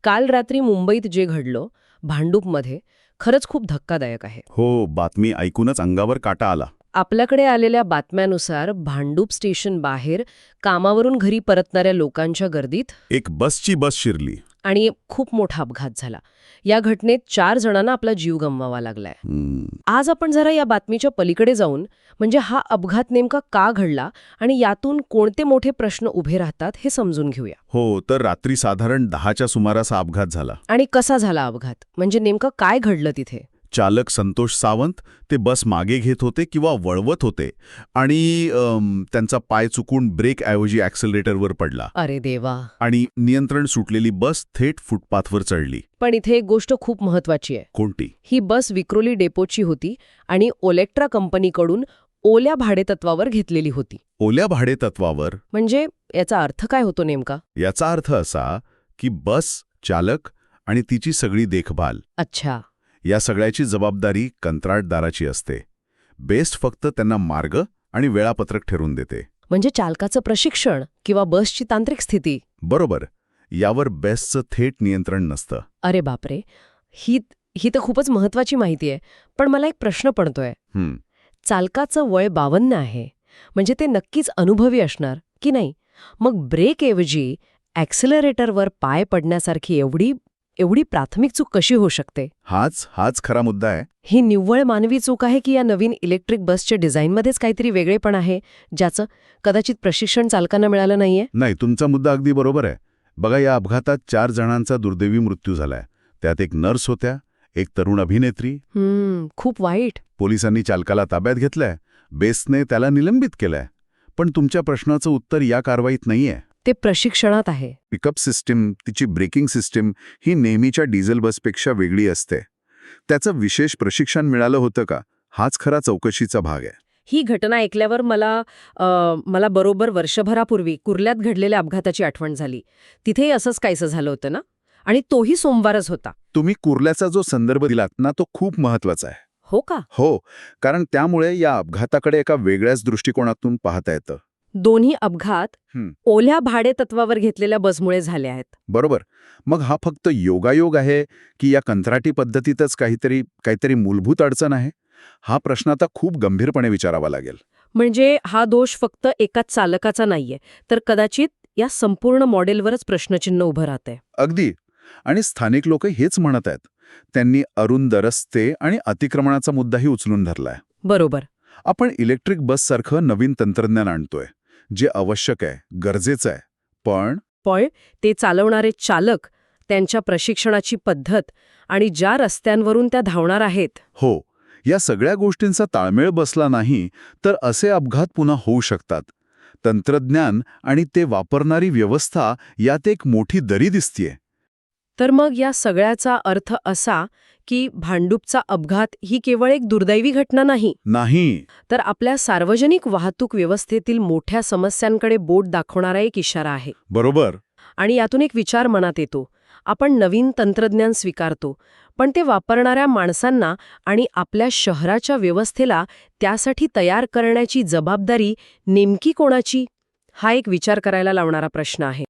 काल रात्री मुंबईत जे घडलं भांडूपमध्ये खरंच खूप धक्कादायक आहे. हो, बातमी ऐकूनच अंगावर काटा आला. आपल्याकडे आलेल्या बातम्यानुसार भांडूप स्टेशन बाहेर कामावरून घरी परतणाऱ्या लोकांच्या गर्दीत एक बसची बस शिरली. आणि खूप मोठा अपघात झाला. या घटनेत 4 जणांना आपला जीव गमवावा लागलाय. आज आपण जरा या बातमीच्या पलीकडे जाऊन म्हणजे हा अपघात नेमका का घडला आणि यातून कोणते मोठे प्रश्न उभे राहतात हे समजून घेऊया. हो, तर रात्री साधारण 10च्या सुमारास हा अपघात झाला. आणि कसा झाला अपघात, म्हणजे नेमकं काय घडलं तिथे. चालक संतोष सावंत ते बस मागे घेत होते किंवा वळवत होते आणि त्यांचा पाय चुकून ब्रेकऐवजी ॲक्सेलरेटरवर पडला. अरे देवा. आणि नियंत्रण सुटलेली बस थेट फुटपाथवर चढली. पण इथे एक गोष्ट खूप महत्वाची आहे. कोणती? ही बस विक्रोली डेपोची होती आणि ओलेक्ट्रा कंपनीकडून ओल्या भाडेतत्वावर घेतलेली होती. ओल्या भाडेतत्वावर म्हणजे याचा अर्थ काय होतो नेमका? याचा अर्थ असा की बस, चालक आणि तिची सगळी देखभाल, अच्छा, या सगळ्याची जबाबदारी कंत्राटदाराची असते. बेस्ट फक्त त्यांना मार्ग आणि वेळापत्रक ठरवून देते. म्हणजे चालकाचं प्रशिक्षण किंवा बसची तांत्रिक स्थिती. बरोबर, यावर बेस्टचं थेट नियंत्रण नसतं. अरे बापरे, ही तर खूपच महत्वाची माहिती आहे. पण मला एक प्रश्न पडतोय. चालकाचं वय 52 आहे, म्हणजे ते नक्कीच अनुभवी असणार की नाही? मग ब्रेकऐवजी ॲक्सेलरेटरवर पाय पडण्यासारखी एवढी प्राथमिक चूक कशी होऊ शकते? हाच खरा मुद्दा आहे. ही निव्वळ मानवी चूक आहे की या नवीन इलेक्ट्रिक बसच्या डिझाईनमध्येच काहीतरी वेगळेपण आहे, ज्याचं कदाचित प्रशिक्षण चालकांना मिळालं नाहीये? नाही, तुमचा मुद्दा अगदी बरोबर आहे. बघा, या अपघातात 4 जणांचा दुर्दैवी मृत्यू झालाय. त्यात एक नर्स होत्या, एक तरुण अभिनेत्री. खूप वाईट. पोलिसांनी चालकाला ताब्यात घेतलंय, बेस्टने त्याला निलंबित केलंय. पण तुमच्या प्रश्नाचं उत्तर या कारवाईत नाहीये. ते प्रशिक्षणात आहे. पिकअप सिस्टीम, तिची ब्रेकिंग सिस्टीम ही नेहमीच्या डिझेल बसपेक्षा वेगळी असते. त्याचं विशेष प्रशिक्षण मिळालं होतं का? हाच खरा चौकशीचा भाग आहे. ही घटना ऐकल्यावर मला बरोबर वर्षभरापूर्वी कुर्ल्यात घडलेल्या अपघाताची आठवण झाली. तिथेही असंच काहीसं झालं होतं ना, आणि तोही सोमवारच होता. तुम्ही कुर्ल्याचा जो संदर्भ दिलात ना, तो खूप महत्वाचा आहे. हो का? हो, कारण त्यामुळे या अपघाताकडे एका वेगळ्याच दृष्टिकोनातून पाहता येतं. दोन्ही अपघात ओल्या भाडेतत्वावर घेतलेल्या बसमुळे झाले आहेत. बरोबर. मग हा फक्त योगायोग आहे की या कंत्राटी पद्धतीतच काहीतरी मूलभूत अडचण आहे? हा प्रश्न आता खूप गंभीरपणे विचारावा लागेल. म्हणजे हा दोष फक्त एकाच चालकाचा नाहीये, तर कदाचित या संपूर्ण मॉडेलवरच प्रश्नचिन्ह उभं राहतंय. अगदी. आणि स्थानिक लोक हेच म्हणत आहेत. त्यांनी अरुंद रस्ते आणि अतिक्रमणाचा मुद्दाही उचलून धरलाय. बरोबर. आपण इलेक्ट्रिक बससारखं नवीन तंत्रज्ञान आणतोय, जे आवश्यक आहे, गरजेचं आहे. पण ते चालवणारे चालक, त्यांच्या प्रशिक्षणाची पद्धत आणि ज्या रस्त्यांवरून त्या धावणार आहेत. हो, या सगळ्या गोष्टींचा ताळमेळ बसला नाही तर असे अपघात पुन्हा होऊ शकतात. तंत्रज्ञान आणि ते वापरणारी व्यवस्था यात एक मोठी दरी दिसतीये. तर मग या सगळ्याचा अर्थ असा की भांडूपचा अपघात ही केवळ एक दुर्दैवी घटना नाही, तर आपल्या सार्वजनिक वाहतूक व्यवस्थेतील मोठ्या समस्यांकडे बोट दाखवणारा एक इशारा आहे. बरोबर. आणि यातून एक विचार मनात येतो. आपण नवीन तंत्रज्ञान स्वीकारतो, पण ते वापरणाऱ्या माणसांना आणि आपल्या शहराच्या व्यवस्थेला त्यासाठी तयार करण्याची जबाबदारी नेमकी कोणाची? हा एक विचार करायला लावणारा प्रश्न आहे.